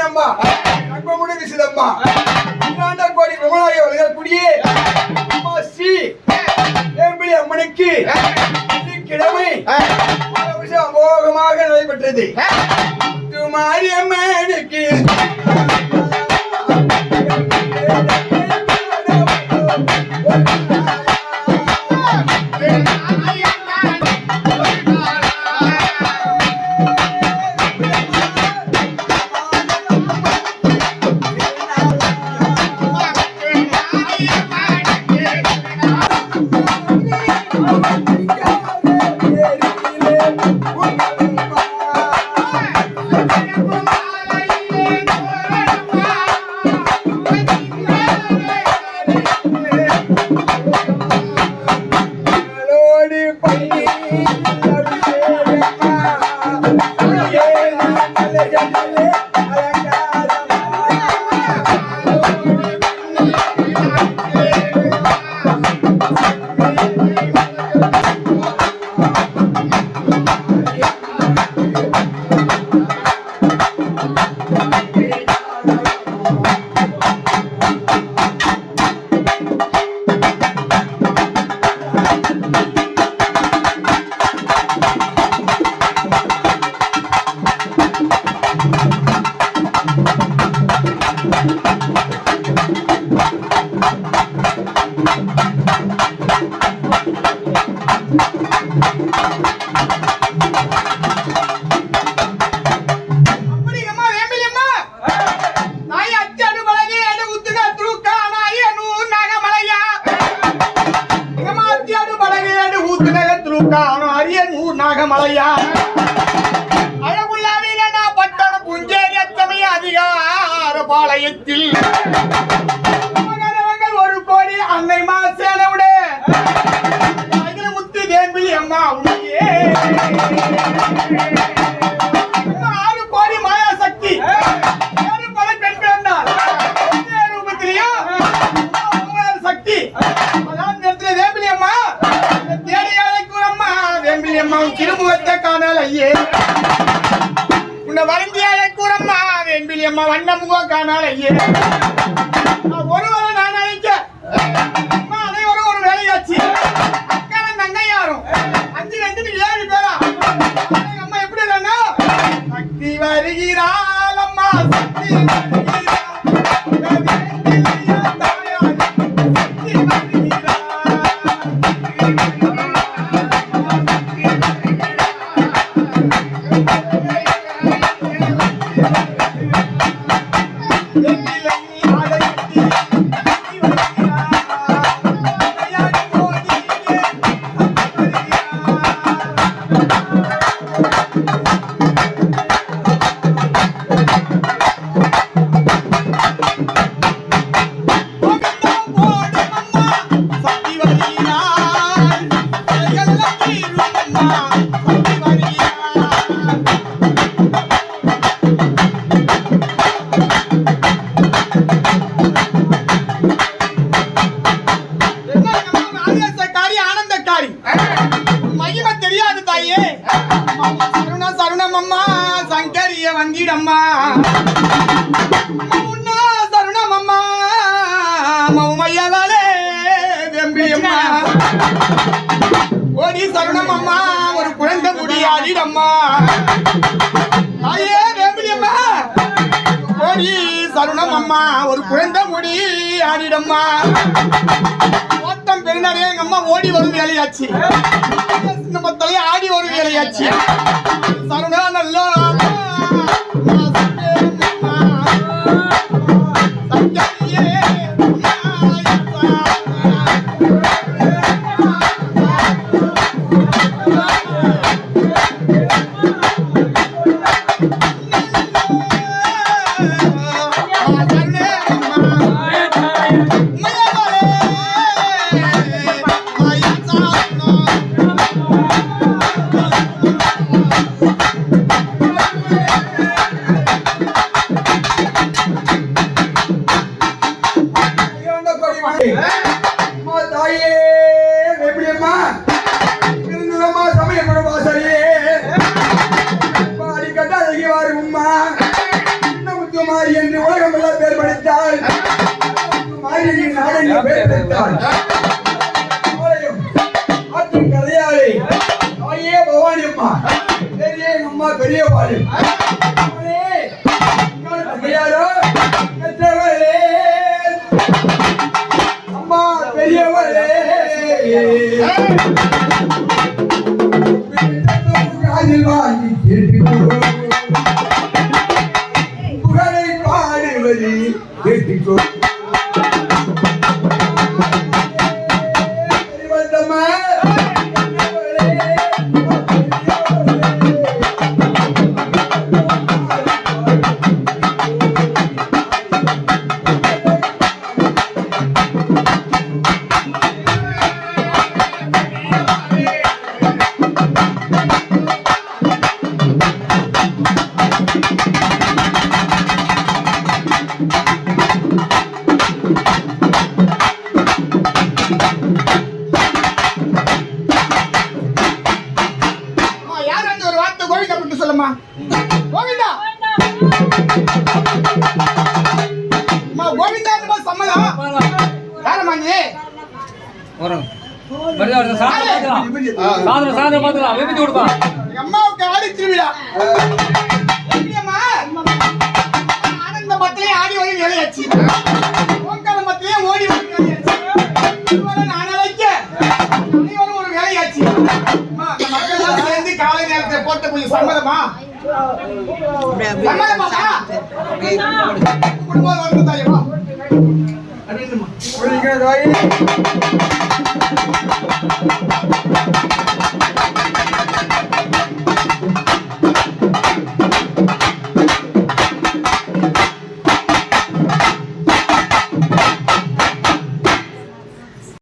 அம்மா நண்பமுடி விசிதம்மா கோடி விமலாய வழங்கக்கூடிய அம்மா ஸ்ரீ வேம்பிலி அம்மனுக்கு கிழமை அமோகமாக நடைபெற்றது. மாரியம்மனுக்கு நாகமலையா அழகுள்ளாவில பட்டண புஞ்சேரி அத்தமை அதிகார பாளையத்தில் ஒரு கோடி அன்னை மாசேனவுட முத்து வேம்பிலி அம்மா உண்மையே 6 கோடி மாயா சக்தி பல பெண் பிறந்தார் ரூபத்திலையும் சக்தி வேம்பிலி அம்மா திருமுகத்தை காணல் ஐயே உன்னை வருந்தியாய கூறம்மா வேம்பிலி அம்மா வண்ணமுக காணல் ஐயே ஒருவரை நான் நினைக்க அனைவரும் ஒரு வேலையாச்சு அக்கா தங்கையாரும் 5 2 7 பேரா அம்மா எப்படி இல்லைன்னா சக்தி வருகிறாள் அம்மா சக்தி சருணமம்மா சங்கரிய வந்திடம்மா சருணமம்மா மௌமையாலே வெம்பியம்மா ஓடி சருணமம்மா ஒரு குழந்தை முடியாதிடம்மா தாயே வெம்பியம்மா ஓடி சருணமம்மா ஒரு குழந்தை முடி ஆடிடம்மா மொத்தம் பெருநாளே எங்க அம்மா ஓடி வரும் வேலையாச்சு நம்ம தலையை ஆடி வரும் வேலையாச்சு சருணா நல்லா மாறி என்று உலகம் எல்லாம் பேர் படித்தாள். மாறி என்று நாடெங்கு பேர் படித்தாள். ஆற்றின் கதையாளி தாயே பவானி அம்மா, பெரிய அம்மா பெரிய பாடு தங்கையாரோ பெற்றவளே அம்மா பெரியவளே காதில் வாங்கி கேட்டுக்கோ, புகழை பாடுவது கேட்டுக்கோ. கோவிந்தா கோவிந்தா சம்மதம் யாரம்மா நீ? அம்மாவுக்கு ஆடி திருவிழா ஆனந்த மத்திலே ஆடி வழி வேலையாச்சு, ஓங்கார மத்திலே ஓடி வழி வேலையாச்சு, நான் அழைக்க அனைவரும் ஒரு வேலையாச்சு. மக்கள் சேர்ந்து காலை நேரத்தை போட்ட கொஞ்சம் சம்மதமா? சம்மதமா? குடும்பம் வந்து தாயமா